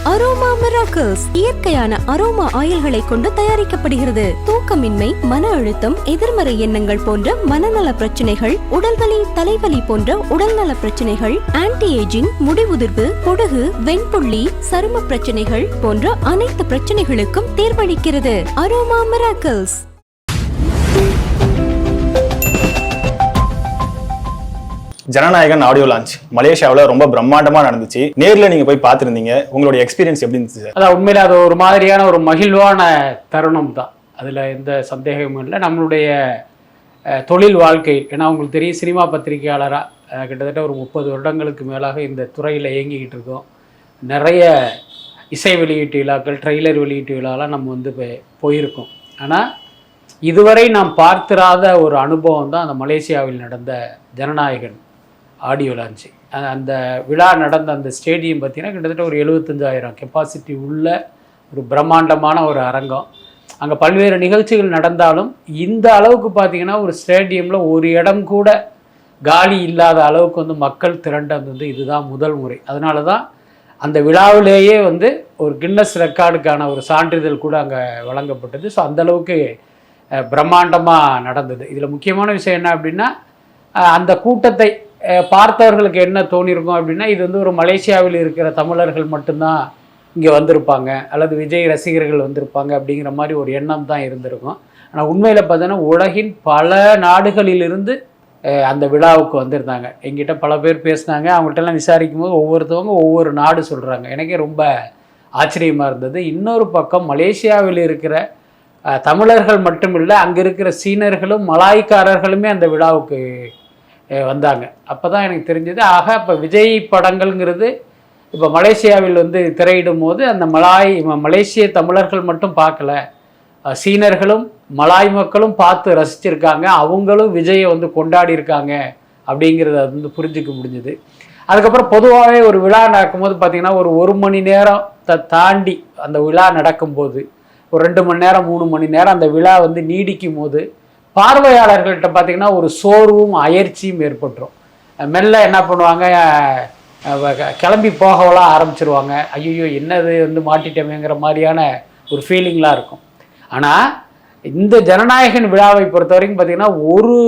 Aroma miracles இயற்கையான aroma ஆயில்களை கொண்டு தயாரிக்கப்படுகிறது. தூக்கமின்மை, மன அழுத்தம், எதிர்மறை எண்ணங்கள் போன்ற மனநல பிரச்சனைகள், உடல்வலி, தலைவலி போன்ற உடல்நல பிரச்சனைகள், ஆன்டி ஏஜிங், முடிவுதிர்வு, பொடுகு, வெண்புள்ளி, சரும பிரச்சனைகள் போன்ற அனைத்து பிரச்சனைகளுக்கும் தீர்வளிக்கிறது. Aroma miracles. Jananayagan audio launch மலேசியாவில் ரொம்ப பிரம்மாண்டமா நடந்துச்சு. நேர்ல நீங்க போய் பார்த்துருந்தீங்க. உங்களுடைய எக்ஸ்பீரியன்ஸ் எப்படி இருந்துச்சு? அதான் உண்மையில அது ஒரு மாதிரியான ஒரு மகிழ்வான தருணம் தான். அதுல எந்த சந்தேகமும் இல்லை. நம்மளுடைய தொழில் வாழ்க்கை, ஏன்னா உங்களுக்கு தெரியும், சினிமா பத்திரிகையாளராக கிட்டத்தட்ட ஒரு 30 வருடங்களுக்கு மேலாக இந்த துறையில் இயங்கிக்கிட்டு இருக்கோம். நிறைய இசை வெளியீட்டு விழாக்கள், ட்ரெய்லர் வெளியீட்டு விழாலாம் நம்ம வந்து போயிருக்கோம். ஆனால் இதுவரை நாம் பார்த்திராத ஒரு அனுபவம் தான் அந்த மலேசியாவில் நடந்த ஜனநாயகன் ஆடியோ லான்ச்சு. அந்த விழா நடந்த அந்த ஸ்டேடியம் பார்த்திங்கன்னா கிட்டத்தட்ட ஒரு 75,000 கெப்பாசிட்டி உள்ள ஒரு பிரம்மாண்டமான ஒரு அரங்கம். அங்கே பல்வேறு நிகழ்ச்சிகள் நடந்தாலும் இந்த அளவுக்கு பார்த்திங்கன்னா ஒரு ஸ்டேடியமில் ஒரு இடம் கூட காலி இல்லாத அளவுக்கு வந்து மக்கள் திரண்டது வந்து இதுதான் முதல் முறை. அதனால தான் அந்த விழாவிலேயே வந்து ஒரு கின்னஸ் ரெக்கார்டுக்கான ஒரு சான்றிதழ் கூட அங்கே வழங்கப்பட்டது. ஸோ அந்தளவுக்கு பிரம்மாண்டமாக நடந்தது. இதில் முக்கியமான விஷயம் என்ன அப்படின்னா, அந்த கூட்டத்தை பார்த்தவர்களுக்கு என்ன தோணியிருக்கும் அப்படின்னா, இது வந்து ஒரு மலேசியாவில் இருக்கிற தமிழர்கள் மட்டும்தான் இங்கே வந்திருப்பாங்க, அல்லது விஜய் ரசிகர்கள் வந்திருப்பாங்க அப்படிங்கிற மாதிரி ஒரு எண்ணம் தான் இருந்திருக்கும். ஆனால் உண்மையில் பார்த்தோன்னா உலகின் பல நாடுகளிலிருந்து அந்த விழாவுக்கு வந்திருந்தாங்க. எங்கிட்ட பல பேர் பேசினாங்க. அவங்கள்ட்டெல்லாம் விசாரிக்கும் போது ஒவ்வொருத்தவங்க ஒவ்வொரு நாடு சொல்கிறாங்க. எனக்கே ரொம்ப ஆச்சரியமாக இருந்தது. இன்னொரு பக்கம் மலேசியாவில் இருக்கிற தமிழர்கள் மட்டுமில்லை, அங்கே இருக்கிற சீனர்களும் மலாய்க்காரர்களுமே அந்த விழாவுக்கு வந்தாங்க. அப்போ தான் எனக்கு தெரிஞ்சது, ஆக இப்போ விஜய் படங்கள்ங்கிறது இப்போ மலேசியாவில் வந்து திரையிடும் போது அந்த மலேசிய தமிழர்கள் மட்டும் பார்க்கல, சீனர்களும் மலாய் மக்களும் பார்த்து ரசிச்சிருக்காங்க, அவங்களும் விஜயை வந்து கொண்டாடி இருக்காங்க அப்படிங்கிறத வந்து புரிஞ்சிக்க முடிஞ்சுது. அதுக்கப்புறம் பொதுவாகவே ஒரு விழா நடக்கும்போது பார்த்திங்கன்னா ஒரு மணி நேரம் தாண்டி அந்த விழா நடக்கும்போது ஒரு 2 மணி நேரம் 3 மணி நேரம் அந்த விழா வந்து நீடிக்கும் போது பார்வையாளர்கள்ட்ட பார்த்திங்கன்னா ஒரு சோர்வும் அயற்சியும் ஏற்பட்டுரும். மெல்ல என்ன பண்ணுவாங்க, கிளம்பி போகவெல்லாம் ஆரம்பிச்சிருவாங்க. ஐயோ என்னது வந்து மாட்டிட்டோமேங்கிற மாதிரியான ஒரு ஃபீலிங்லாம் இருக்கும். ஆனால் இந்த ஜனநாயகன் விழாவை பொறுத்த வரைக்கும் பார்த்திங்கன்னா ஒரு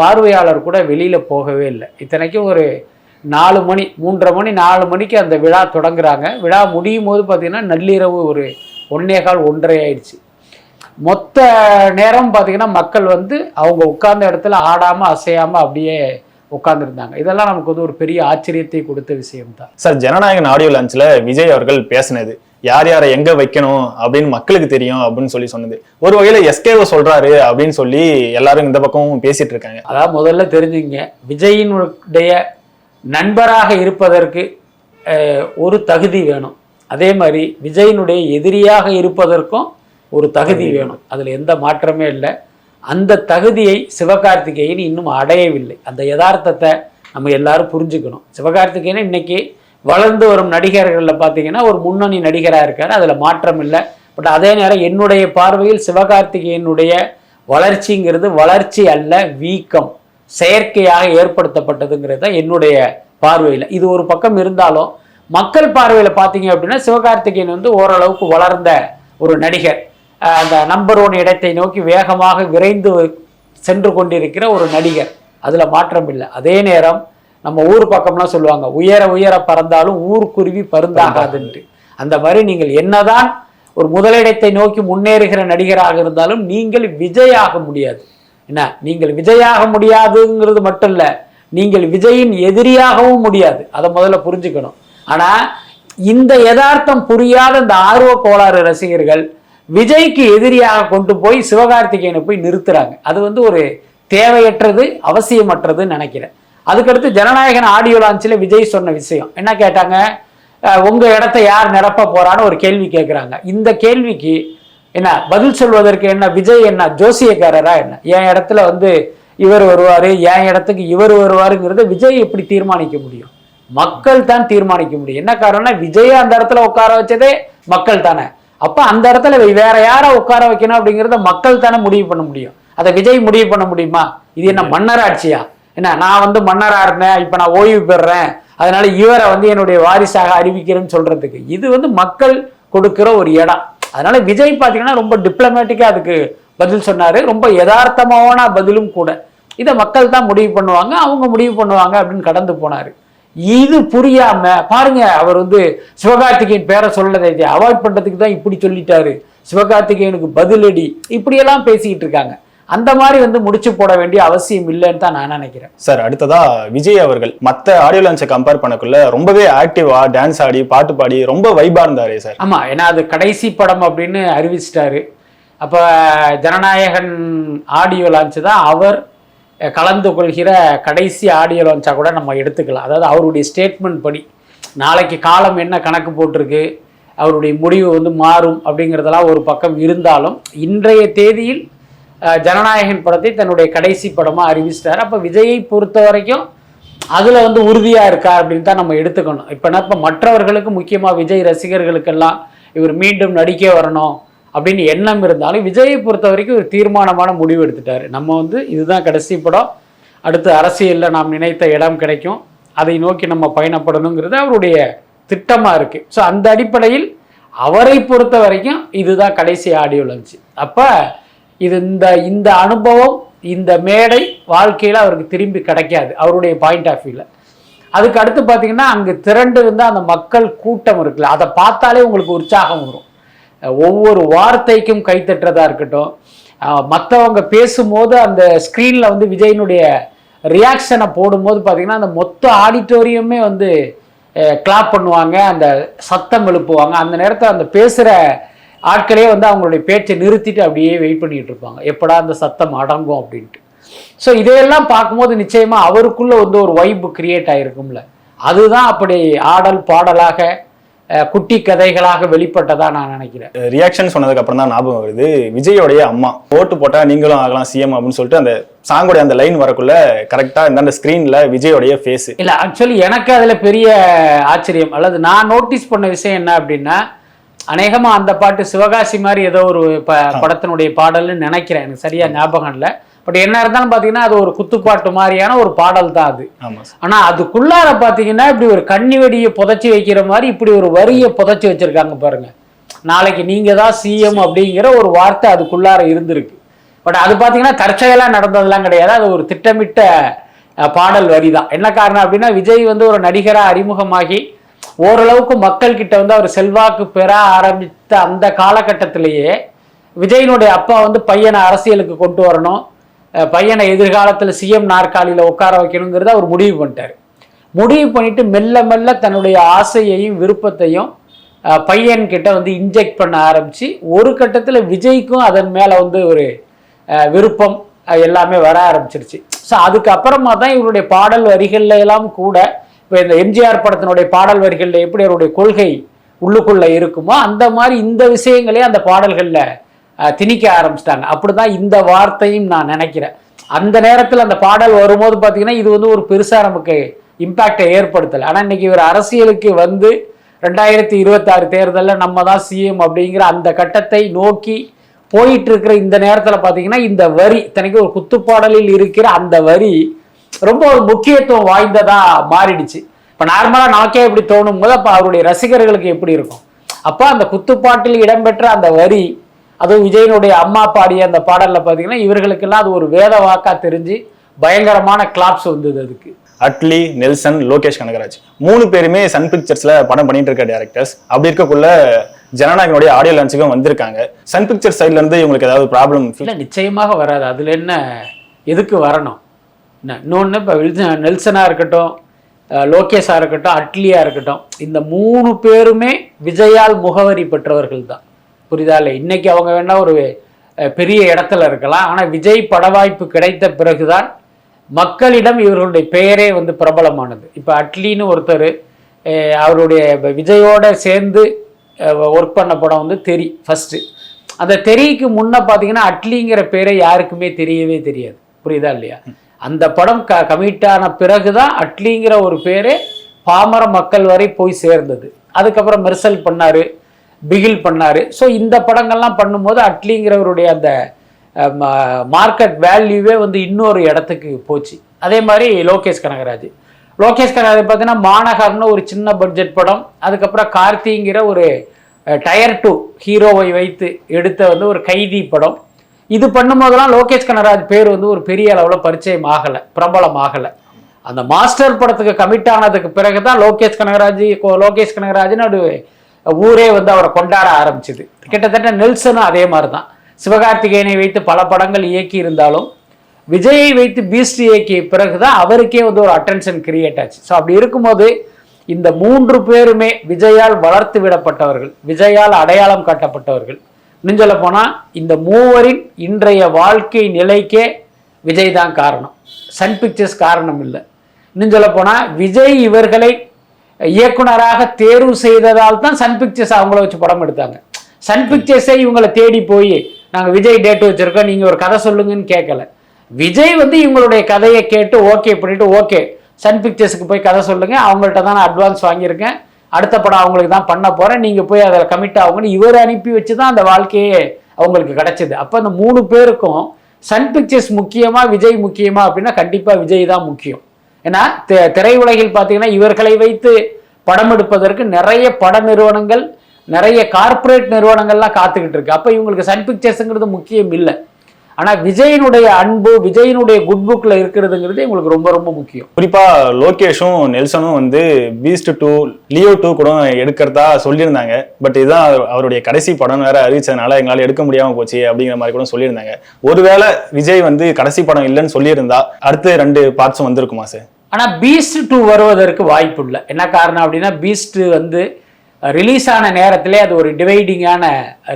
பார்வையாளர் கூட வெளியில் போகவே இல்லை. இத்தனைக்கும் ஒரு 4 மணி 3:30 மணி 4 மணிக்கு அந்த விழா தொடங்குறாங்க. விழா முடியும் போது பார்த்திங்கன்னா நள்ளிரவு ஒரு 1:15 ஆயிடுச்சு. மொத்த நேரம் பார்த்திங்கன்னா மக்கள் வந்து அவங்க உட்கார்ந்த இடத்துல ஆடாமல் அசையாமல் அப்படியே உட்கார்ந்துருந்தாங்க. இதெல்லாம் நமக்கு வந்து ஒரு பெரிய ஆச்சரியத்தை கொடுத்த விஷயம்தான். சார், ஜனநாயகன் ஆடியோ லான்ச்சில் விஜய் அவர்கள் பேசினது, யார் யாரை எங்க வைக்கணும் அப்படின்னு மக்களுக்கு தெரியும் அப்படின்னு சொல்லி சொன்னது, ஒரு வகையில எஸ்கேவை சொல்றாரு அப்படின்னு சொல்லி எல்லாரும் இந்த பக்கமும் பேசிட்டு இருக்காங்க. அதாவது முதல்ல தெரிஞ்சுங்க, விஜயினுடைய நண்பராக இருப்பதற்கு ஒரு தகுதி வேணும். அதே மாதிரி விஜயினுடைய எதிரியாக இருப்பதற்கும் ஒரு தகுதி வேணும். அதில் எந்த மாற்றமே இல்லை. அந்த தகுதியை சிவகார்த்திகேயன் இன்னும் அடையவில்லை. அந்த யதார்த்தத்தை நம்ம எல்லாரும் புரிஞ்சுக்கணும். சிவகார்த்திகேயன் இன்னைக்கு வளர்ந்து வரும் நடிகர்களில் பார்த்தீங்கன்னா ஒரு முன்னணி நடிகராக இருக்கார், அதில் மாற்றம் இல்லை. பட் அதே நேரம் என்னுடைய பார்வையில் சிவகார்த்திகேயனுடைய வளர்ச்சிங்கிறது வளர்ச்சி அல்ல, வீக்கம், செயற்கையாக ஏற்படுத்தப்பட்டதுங்கிறது தான் என்னுடைய பார்வையில். இது ஒரு பக்கம் இருந்தாலும் மக்கள் பார்வையில் பார்த்தீங்க அப்படின்னா சிவகார்த்திகேயன் வந்து ஓரளவுக்கு வளர்ந்த ஒரு நடிகர், அந்த நம்பர் 1 இடத்தை நோக்கி வேகமாக விரைந்து சென்று கொண்டிருக்கிற ஒரு நடிகர், அதில் மாற்றம் இல்லை. அதே நேரம் நம்ம ஊர் பக்கம்லாம் சொல்லுவாங்க, உயர உயர பறந்தாலும் ஊர்க்குருவி பருந்தாகாதுன்ட்டு. அந்த மாதிரி நீங்கள் என்னதான் ஒரு முதலிடத்தை நோக்கி முன்னேறுகிற நடிகராக இருந்தாலும் நீங்கள் விஜய் ஆக முடியாது. என்ன, நீங்கள் விஜயாக முடியாதுங்கிறது மட்டும் இல்லை, நீங்கள் விஜயின் எதிரியாகவும் முடியாது. அதை முதல்ல புரிஞ்சுக்கணும். ஆனால் இந்த யதார்த்தம் புரியாத இந்த ஆர்வ கோளாறு ரசிகர்கள் விஜய்க்கு எதிரியாக கொண்டு போய் சிவகார்த்திகேயனை போய் நிறுத்துறாங்க. அது வந்து ஒரு தேவையற்றது, அவசியமற்றதுன்னு நினைக்கிறேன். அதுக்கடுத்து ஜனநாயகன் ஆடியோ லான்ச்சில் விஜய் சொன்ன விஷயம் என்ன கேட்டாங்க, உங்கள் இடத்த யார் நிரப்ப போறான்னு ஒரு கேள்வி கேட்குறாங்க. இந்த கேள்விக்கு என்ன பதில் சொல்வதற்கு என்ன, விஜய் என்ன ஜோசியக்காரரா என்ன, என் இடத்துல வந்து இவர் வருவார், என் இடத்துக்கு இவர் வருவாருங்கிறத விஜய் எப்படி தீர்மானிக்க முடியும்? மக்கள் தான் தீர்மானிக்க முடியும். என்ன காரணம்னா விஜயை அந்த இடத்துல உட்கார வச்சதே மக்கள் தானே. அப்ப அந்த இடத்துல வேற யாரை உட்கார வைக்கணும் அப்படிங்கிறத மக்கள் தானே முடிவு பண்ண முடியும். அதை விஜய் முடிவு பண்ண முடியுமா? இது என்ன மன்னராட்சியா? என்ன, நான் வந்து மன்னரா இருந்தேன், இப்ப நான் ஓய்வு பெறேன், அதனால இவரை வந்து என்னுடைய வாரிசாக அறிவிக்கிறேன்னு சொல்றதுக்கு இது வந்து மக்கள் கொடுக்கிற ஒரு இடம். அதனால விஜய் பார்த்தீங்கன்னா ரொம்ப டிப்ளமேட்டிக்கா அதுக்கு பதில் சொன்னாரு, ரொம்ப யதார்த்தமான பதிலும் கூட. இதை மக்கள் தான் முடிவு பண்ணுவாங்க, அவங்க முடிவு பண்ணுவாங்க அப்படின்னு கடந்து போனாரு. இது புரியாம பாருங்க, அவர் வந்து சிவகார்த்திகேயன் பேரை சொல்லதை அவாய்ட் பண்றதுக்கு தான் இப்படி சொல்லிட்டாரு, சிவகார்த்திகேயனுக்கு பதிலடி, இப்படியெல்லாம் பேசிக்கிட்டு இருக்காங்க. அந்த மாதிரி வந்து முடிச்சு போட வேண்டிய அவசியம் இல்லைன்னு தான் நான் நினைக்கிறேன். சார், அடுத்ததா விஜய் அவர்கள் மற்ற ஆடியோ லான்ச்சை கம்பேர் பண்ணக்குள்ள ரொம்பவே ஆக்டிவா டான்ஸ் ஆடி பாட்டு பாடி ரொம்ப வைபா இருந்தாரு சார். ஆமா, ஏன்னா அது கடைசி படம் அப்படின்னு அறிவிச்சிட்டாரு. அப்ப ஜனநாயகன் ஆடியோ லான்ச் தான் அவர் கலந்து கொள்கிற கடைசி ஆடியோ லான்ச்சா கூட நம்ம எடுத்துக்கலாம். அதாவது அவருடைய ஸ்டேட்மெண்ட் படி நாளைக்கு காலம் என்ன கணக்கு போட்டிருக்கு, அவருடைய முடிவு வந்து மாறும் அப்படிங்கிறதெல்லாம் ஒரு பக்கம் இருந்தாலும் இன்றைய தேதியில் ஜனநாயகன் படத்தை தன்னுடைய கடைசி படமாக அறிவிச்சிட்டார். அப்போ விஜயை பொறுத்த வரைக்கும் அதில் வந்து உறுதியாக இருக்கா அப்படின்னு தான் நம்ம எடுத்துக்கணும். இப்போ மற்றவர்களுக்கு முக்கியமாக விஜய் ரசிகர்களுக்கெல்லாம் இவர் மீண்டும் நடிக்க வரணும் அப்படின்னு எண்ணம் இருந்தாலும் விஜயை பொறுத்த வரைக்கும் ஒரு தீர்மானமான முடிவு எடுத்துட்டாரு. நம்ம வந்து இதுதான் கடைசி படம், அடுத்து அரசியலில் நாம் நினைத்த இடம் கிடைக்கும், அதை நோக்கி நம்ம பயணப்படணுங்கிறது அவருடைய திட்டமாக இருக்குது. ஸோ அந்த அடிப்படையில் அவரை பொறுத்த வரைக்கும் இதுதான் கடைசி ஆடியோ லான்ச். அப்போ இது இந்த அனுபவம், இந்த மேடை வாழ்க்கையில் அவருக்கு திரும்பி கிடைக்காது அவருடைய பாயிண்ட் ஆஃப் வியூவில். அதுக்கு அடுத்து பார்த்தீங்கன்னா அங்கே திரண்டு இருந்தால் அந்த மக்கள் கூட்டம் இருக்குல்ல, அதை பார்த்தாலே உங்களுக்கு உற்சாகம் வரும். ஒவ்வொரு வார்த்தைக்கும் கைத்தட்டுறதா இருக்கட்டும், மற்றவங்க பேசும்போது அந்த ஸ்க்ரீனில் வந்து விஜயினுடைய ரியாக்ஷனை போடும்போது பார்த்தீங்கன்னா அந்த மொத்த ஆடிட்டோரியமே வந்து கிளாப் பண்ணுவாங்க, அந்த சத்தம் எழுப்புவாங்க. அந்த நேரத்தில் அந்த பேசுகிற ஆட்களே வந்து அவங்களுடைய பேச்சை நிறுத்திட்டு அப்படியே வெயிட் பண்ணிட்டு இருப்பாங்க, எப்படா அந்த சத்தம் அடங்கும் அப்படின்ட்டு. ஸோ இதையெல்லாம் பார்க்கும்போது நிச்சயமா அவருக்குள்ள வந்து ஒரு வைப் கிரியேட் ஆகிருக்கும்ல, அதுதான் அப்படி ஆடல் பாடலாக குட்டி கதைகளாக வெளிப்பட்டதா நான் நினைக்கிறேன். ரியாக்ஷன் சொன்னதுக்கு அப்புறம் தான் ஞாபகம் வருது, விஜயோடைய அம்மா ஓட்டு போட்டா நீங்களும் ஆகலாம் சிஎம் அப்படின்னு சொல்லிட்டு அந்த சாங்கோடைய அந்த லைன் வரக்குள்ள கரெக்டா இந்த ஸ்கிரீன்ல விஜயோடைய ஃபேஸ் இல்ல. ஆக்சுவலி எனக்கு அதுல பெரிய ஆச்சரியம் அல்லது நான் நோட்டீஸ் பண்ண விஷயம் என்ன அப்படின்னா, அநேகமா அந்த பாட்டு சிவகாசி மாதிரி ஏதோ ஒரு படத்தினுடைய பாடல்னு நினைக்கிறேன், எனக்கு சரியா ஞாபகம் இல்லை. பட் என்ன இருந்தாலும் பாத்தீங்கன்னா அது ஒரு குத்துப்பாட்டு மாதிரியான ஒரு பாடல் தான் அது. ஆனா அதுக்குள்ளார பாத்தீங்கன்னா இப்படி ஒரு கண்ணி வெடியை புதைச்சி வைக்கிற மாதிரி இப்படி ஒரு வரியை புதைச்சி வச்சிருக்காங்க பாருங்க. நாளைக்கு நீங்க தான் சிஎம் அப்படிங்கிற ஒரு வார்த்தை அதுக்குள்ளார இருந்திருக்கு. பட் அது பாத்தீங்கன்னா தற்செயலா நடந்ததெல்லாம் கிடையாது, அது ஒரு திட்டமிட்ட பாடல் வரி தான். என்ன காரணம் அப்படின்னா, விஜய் வந்து ஒரு நடிகரா அறிமுகமாகி ஓரளவுக்கு மக்கள் கிட்ட வந்து அவர் செல்வாக்கு பெற ஆரம்பித்த அந்த காலகட்டத்திலேயே விஜயினுடைய அப்பா வந்து பையனை அரசியலுக்கு கொண்டு வரணும், பையனை எதிர்காலத்தில் சிஎம் நாற்காலியில் உட்கார வைக்கணுங்கிறத அவர் முடிவு பண்ணிட்டார். முடிவு பண்ணிட்டு மெல்ல மெல்ல தன்னுடைய ஆசையையும் விருப்பத்தையும் பையன்கிட்ட வந்து இன்ஜெக்ட் பண்ண ஆரம்பிச்சு ஒரு கட்டத்தில் விஜய்க்கும் அதன் மேலே வந்து ஒரு விருப்பம் எல்லாமே வர ஆரம்பிச்சிருச்சு. ஸோ அதுக்கப்புறமா தான் இவருடைய பாடல் வரிகள்ல எல்லாம் கூட இப்போ இந்த எம்ஜிஆர் படத்தினுடைய பாடல் வரிகளில் எப்படி அவருடைய கொள்கை உள்ளுக்குள்ள இருக்குமோ அந்த மாதிரி இந்த விஷயங்களே அந்த பாடல்களில் திணிக்க ஆரம்பிச்சிட்டாங்க. அப்படிதான் இந்த வார்த்தையும் நான் நினைக்கிறேன். அந்த நேரத்தில் அந்த பாடல் வரும்போது பார்த்தீங்கன்னா இது வந்து ஒரு பெருசாக நமக்கு இம்பேக்டை ஏற்படுத்தலை. ஆனால் இன்னைக்கு இவர் அரசியலுக்கு வந்து 2026 தேர்தலில் நம்ம தான் சிஎம் அப்படிங்கிற அந்த கட்டத்தை நோக்கி போயிட்டு இருக்கிற இந்த நேரத்தில் பார்த்தீங்கன்னா இந்த வரி தனக்கு ஒரு குத்துப்பாடலில் இருக்கிற அந்த வரி ரொம்ப ஒரு முக்கியத்துவம் வாய்ந்ததா மாறிடுச்சு. இப்போ நார்மலாக நமக்கே எப்படி தோணும் போது அப்போ அவருடைய ரசிகர்களுக்கு எப்படி இருக்கும், அப்போ அந்த குத்துப்பாட்டில் இடம்பெற்ற அந்த வரி, அதுவும் விஜயனுடைய அம்மா பாடிய அந்த பாடல்ல பார்த்தீங்கன்னா இவர்களுக்கெல்லாம் அது ஒரு வேத வாக்கா தெரிஞ்சு பயங்கரமான கிளாப்ஸ் வந்தது. அதுக்கு அட்லி, நெல்சன், லோகேஷ் கனகராஜ் 3 பேருமே சன் பிக்சர்ஸ்ல படம் பண்ணிட்டு இருக்க டைரக்டர்ஸ். அப்படி இருக்கக்குள்ள ஜனநாயகனுடைய ஆடியோ லான்ச்சுக்கும் வந்திருக்காங்க. சன் பிக்சர்ஸ் சைட்ல இருந்து இவங்களுக்கு ஏதாவது ப்ராப்ளம் இல்லை? நிச்சயமாக வராது. அதுல என்ன எதுக்கு வரணும்? இன்னொன்று இப்போ நெல்சனா இருக்கட்டும், லோகேஷா இருக்கட்டும், அட்லியா இருக்கட்டும், இந்த 3 பேருமே விஜயால் முகவரி பெற்றவர்கள் தான். புரியுதா இல்லை? இன்னைக்கு அவங்க வேணா ஒரு பெரிய இடத்துல இருக்கலாம், ஆனால் விஜய் பட வாய்ப்பு கிடைத்த பிறகுதான் மக்களிடம் இவர்களுடைய பெயரே வந்து பிரபலமானது. இப்போ அட்லின்னு ஒருத்தர் அவருடைய விஜயோட சேர்ந்து ஒர்க் பண்ண படம் வந்து தெரி ஃபர்ஸ்ட். அந்த தெரிக்கு முன்ன பார்த்தீங்கன்னா அட்லிங்கிற பேரை யாருக்குமே தெரியவே தெரியாது. புரியுதா இல்லையா? அந்த படம் கமிட்டான பிறகுதான் அட்லிங்கிற ஒரு பேரே பாமர மக்கள் வரை போய் சேர்ந்தது. அதுக்கப்புறம் மெர்சல் பண்ணாரு, பிகில் பண்ணாரு. ஸோ இந்த படங்கள்லாம் பண்ணும்போது அட்லிங்கிறவருடைய அந்த மார்க்கெட் வேல்யூவே வந்து இன்னொரு இடத்துக்கு போச்சு. அதே மாதிரி லோகேஷ் கனகராஜ் லோகேஷ் கனகராஜ் பார்த்தீங்கன்னா மாநகர்னு ஒரு சின்ன பட்ஜெட் படம், அதுக்கப்புறம் கார்த்திங்கிற ஒரு டயர் 2 ஹீரோவை வைத்து எடுத்த வந்து ஒரு கைதி படம். இது பண்ணும்போதெல்லாம் லோகேஷ் கனகராஜ் பேர் வந்து ஒரு பெரிய அளவில் பரிச்சயம் ஆகலை, பிரபலம் ஆகலை. அந்த மாஸ்டர் படத்துக்கு கமிட் ஆனதுக்கு பிறகுதான் லோகேஷ் கனகராஜ்னு ஒரு ஊரே வந்து அவரை கொண்டாட ஆரம்பிச்சுது. கிட்டத்தட்ட நெல்சனும் அதே மாதிரி தான். சிவகார்த்திகேயனை வைத்து பல படங்கள் இயக்கி இருந்தாலும் விஜயை வைத்து பீஸ்ட் இயக்கிய பிறகுதான் அவருக்கே வந்து ஒரு அட்டென்ஷன் கிரியேட் ஆச்சு. ஸோ அப்படி இருக்கும்போது இந்த 3 பேருமே விஜயால் வளர்த்து விடப்பட்டவர்கள், விஜயால் அடையாளம் காட்டப்பட்டவர்கள். இன்னும் சொல்ல போனா இந்த மூவரின் இன்றைய வாழ்க்கை நிலைக்கே விஜய் தான் காரணம், சன் பிக்சர்ஸ் காரணம் இல்லை. இன்னும் சொல்ல போனா விஜய் இவர்களை இயக்குனராக தேர்வு செய்ததால் தான் சன் பிக்சர்ஸ் அவங்கள வச்சு படம் எடுத்தாங்க. சன் பிக்சர்ஸே இவங்களை தேடி போய் நாங்கள் விஜய் டேட் வச்சிருக்கோம், நீங்கள் ஒரு கதை சொல்லுங்கன்னு கேட்கல. விஜய் வந்து இவங்களுடைய கதையை கேட்டு ஓகே பண்ணிட்டு, ஓகே சன் பிக்சர்ஸுக்கு போய் கதை சொல்லுங்க, அவங்கள்ட்ட தான் நான் அட்வான்ஸ் வாங்கியிருக்கேன், அடுத்த படம் அவங்களுக்கு தான் பண்ண போகிறேன், நீங்கள் போய் அதில் கமிட் ஆகுங்கன்னு இவர் அனுப்பி வச்சு தான் அந்த வாழ்க்கையே அவங்களுக்கு கிடைச்சிது. அப்போ அந்த 3 பேருக்கும் சன் பிக்சர்ஸ் முக்கியமா விஜய் முக்கியமா அப்படின்னா கண்டிப்பாக விஜய் தான் முக்கியம். ஏன்னா திரையுலகில் பார்த்தீங்கன்னா இவர்களை வைத்து படம் எடுப்பதற்கு நிறைய பட நிறுவனங்கள், நிறைய கார்ப்பரேட் நிறுவனங்கள்லாம் காத்துக்கிட்டு இருக்கு. அப்போ இவங்களுக்கு சன் பிக்சர்ஸுங்கிறது முக்கியம் இல்லை. ஆனால் விஜயனுடைய அன்பு, விஜயனுடைய குட் புக்கில் இருக்கிறதுங்கிறது எங்களுக்கு ரொம்ப ரொம்ப முக்கியம். குறிப்பாக லோகேஷும் நெல்சனும் வந்து பீஸ்ட் 2, லியோ 2 கூட எடுக்கிறதா சொல்லியிருந்தாங்க. பட் இதுதான் அவருடைய கடைசி படம் வேற அறிவிச்சதுனால எங்களால் எடுக்க முடியாமல் போச்சு அப்படிங்கிற மாதிரி கூட சொல்லியிருந்தாங்க. ஒருவேளை விஜய் வந்து கடைசி படம் இல்லைன்னு சொல்லியிருந்தா அடுத்து 2 பார்ட்ஸும் வந்திருக்குமா சார்? ஆனால் பீஸ்ட் 2 வருவதற்கு வாய்ப்பு இல்லை. என்ன காரணம் அப்படின்னா பீஸ்ட் வந்து ரிலீஸ் ஆன நேரத்திலே அது ஒரு டிவைடிங்கான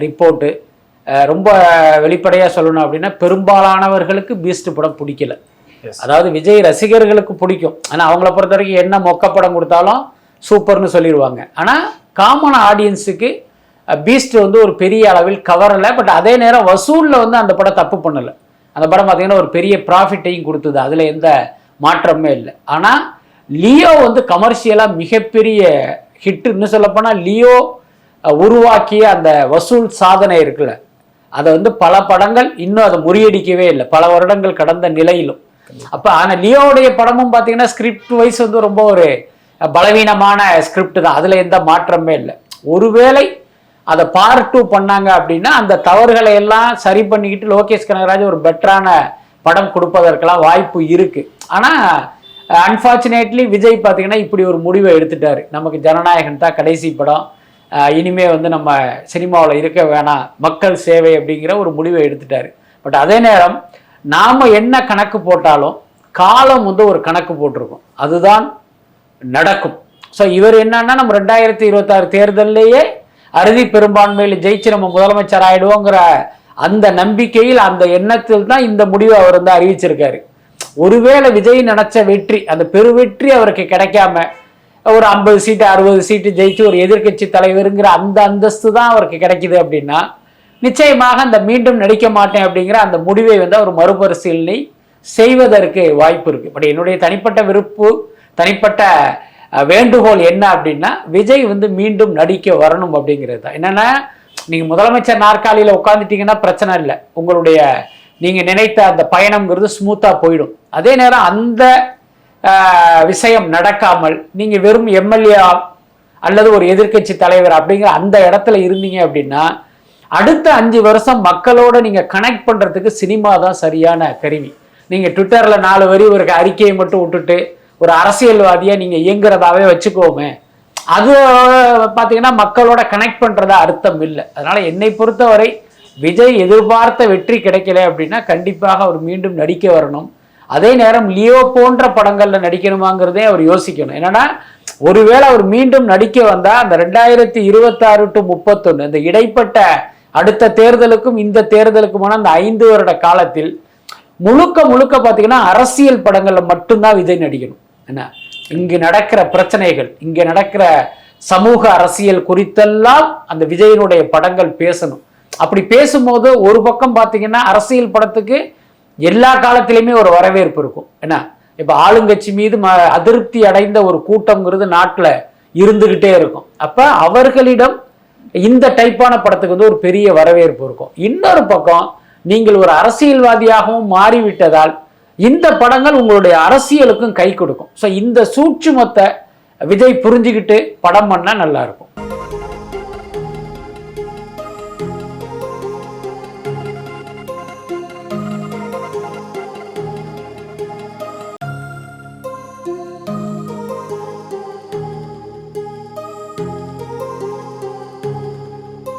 ரிப்போர்ட்டு. ரொம்ப வெளிப்படையாக சொல்லணும் அப்படின்னா பெரும்பாலானவர்களுக்கு பீஸ்ட் படம் பிடிக்கல. அதாவது விஜய் ரசிகர்களுக்கு பிடிக்கும், ஆனால் அவங்கள பொறுத்த வரைக்கும் என்ன மொக்க படம் கொடுத்தாலும் சூப்பர்னு சொல்லிடுவாங்க. ஆனால் காமன் ஆடியன்ஸுக்கு பீஸ்ட் வந்து ஒரு பெரிய அளவில் கவரலை. பட் அதே நேரம் வசூலில் வந்து அந்த படம் தப்பு பண்ணலை. அந்த படம் பார்த்தீங்கன்னா ஒரு பெரிய ப்ராஃபிட்டையும் கொடுத்தது, அதில் எந்த மாற்றமே இல்லை. ஆனால் லியோ வந்து கமர்ஷியலாக மிகப்பெரிய ஹிட். இன்னும் சொல்லப்போனால் லியோ உருவாக்கிய அந்த வசூல் சாதனை இருக்குல்ல, அதை வந்து பல படங்கள் இன்னும் அதை முறியடிக்கவே இல்லை, பல வருடங்கள் கடந்த நிலையிலும். அப்போ ஆனால் லியோவுடைய படமும் பார்த்தீங்கன்னா ஸ்கிரிப்ட் வைஸ் வந்து ரொம்ப ஒரு பலவீனமான ஸ்கிரிப்ட் தான், அதில் எந்த மாற்றமே இல்லை. ஒருவேளை அதை பார்ட் 2 பண்ணாங்க அப்படின்னா அந்த தவறுகளை எல்லாம் சரி பண்ணிக்கிட்டு லோகேஷ் கனகராஜ் ஒரு பெட்டரான படம் கொடுப்பதற்கெல்லாம் வாய்ப்பு இருக்கு. ஆனால் அன்ஃபார்ச்சுனேட்லி விஜய் பார்த்தீங்கன்னா இப்படி ஒரு முடிவை எடுத்துட்டாரு. நமக்கு ஜனநாயகன் தான் கடைசி படம், இனிமே வந்து நம்ம சினிமாவில் இருக்க வேணாம், மக்கள் சேவை அப்படிங்கிற ஒரு முடிவை எடுத்துட்டாரு. பட் அதே நேரம் நாம் என்ன கணக்கு போட்டாலும் காலம் வந்து ஒரு கணக்கு போட்டிருக்கோம், அதுதான் நடக்கும். ஸோ இவர் என்னன்னா நம்ம 2026 தேர்தலிலேயே அறுதி பெரும்பான்மையில் ஜெயிச்சு நம்ம முதலமைச்சர் ஆயிடுவோங்கிற அந்த நம்பிக்கையில், அந்த எண்ணத்தில் தான் இந்த முடிவை அவர் வந்து அறிவிச்சிருக்காரு. ஒருவேளை விஜய் நினைச்ச வெற்றி, அந்த பெருவெற்றி அவருக்கு கிடைக்காம ஒரு 50 சீட்டு 60 சீட்டு ஜெயிச்சு ஒரு எதிர்கட்சி தலைவருங்கிற அந்த அந்தஸ்து தான் அவருக்கு கிடைக்குது அப்படின்னா நிச்சயமாக அந்த மீண்டும் நடிக்க மாட்டேன் அப்படிங்கிற அந்த முடிவை வந்து அவர் மறுபரிசீலனை செய்வதற்கு வாய்ப்பு இருக்கு. பட் என்னுடைய தனிப்பட்ட விருப்பு, தனிப்பட்ட வேண்டுகோள் என்ன அப்படின்னா விஜய் வந்து மீண்டும் நடிக்க வரணும் அப்படிங்கிறது தான். என்னன்னா நீங்க முதலமைச்சர் நாற்காலியில உட்காந்துட்டீங்கன்னா பிரச்சனை இல்லை, உங்களுடைய நீங்க நினைத்த அந்த பயணம்ங்கிறது ஸ்மூத்தா போயிடும். அதே நேரம் அந்த விஷயம் நடக்காமல் நீங்க வெறும் எம்எல்ஏ அல்லது ஒரு எதிர்கட்சி தலைவர் அப்படிங்கிற அந்த இடத்துல இருந்தீங்க அப்படின்னா அடுத்த 5 வருஷம் மக்களோட நீங்க கனெக்ட் பண்றதுக்கு சினிமா தான் சரியான கருவி. நீங்க ட்விட்டர்ல 4 வரி ஒரு அறிக்கையை மட்டும் விட்டுட்டு ஒரு அரசியல்வாதியா நீங்க இயங்குறதாவே வச்சுக்கோமே, அது பார்த்தீங்கன்னா மக்களோட கனெக்ட் பண்றதா அர்த்தம் இல்லை. அதனால என்னை பொறுத்தவரை விஜய் எதிர்பார்த்த வெற்றி கிடைக்கல அப்படின்னா கண்டிப்பாக அவர் மீண்டும் நடிக்க வரணும். அதே நேரம் லியோ போன்ற படங்கள்ல நடிக்கணுமாங்கிறதே அவர் யோசிக்கணும். என்னன்னா ஒருவேளை அவர் மீண்டும் நடிக்க வந்தா அந்த 2026 to 31 இந்த இடைப்பட்ட அடுத்த தேர்தலுக்கும் இந்த தேர்தலுக்குமான அந்த 5 வருட காலத்தில் முழுக்க முழுக்க பார்த்தீங்கன்னா அரசியல் படங்கள்ல மட்டும்தான் விஜய் நடிக்கணும். என்ன இங்கு நடக்கிற பிரச்சனைகள், இங்க நடக்கிற சமூக அரசியல் குறித்தெல்லாம் அந்த விஜயனுடைய படங்கள் பேசணும். அப்படி பேசும்போது ஒரு பக்கம் பார்த்தீங்கன்னா அரசியல் படத்துக்கு எல்லா காலத்திலையுமே ஒரு வரவேற்பு இருக்கும். என்ன இப்போ ஆளுங்கட்சி மீது அதிருப்தி அடைந்த ஒரு கூட்டம்ங்கிறது நாட்டில் இருந்துகிட்டே இருக்கும். அப்ப அவர்களிடம் இந்த டைப்பான படத்துக்கு வந்து ஒரு பெரிய வரவேற்பு இருக்கும். இன்னொரு பக்கம் நீங்கள் ஒரு அரசியல்வாதியாகவும் மாறிவிட்டதால் இந்த படங்கள் உங்களுடைய அரசியலுக்கும் கை கொடுக்கும். ஸோ இந்த சூட்சுமத்தை விஜய் புரிஞ்சுக்கிட்டு படம் பண்ணால் நல்லா இருக்கும்.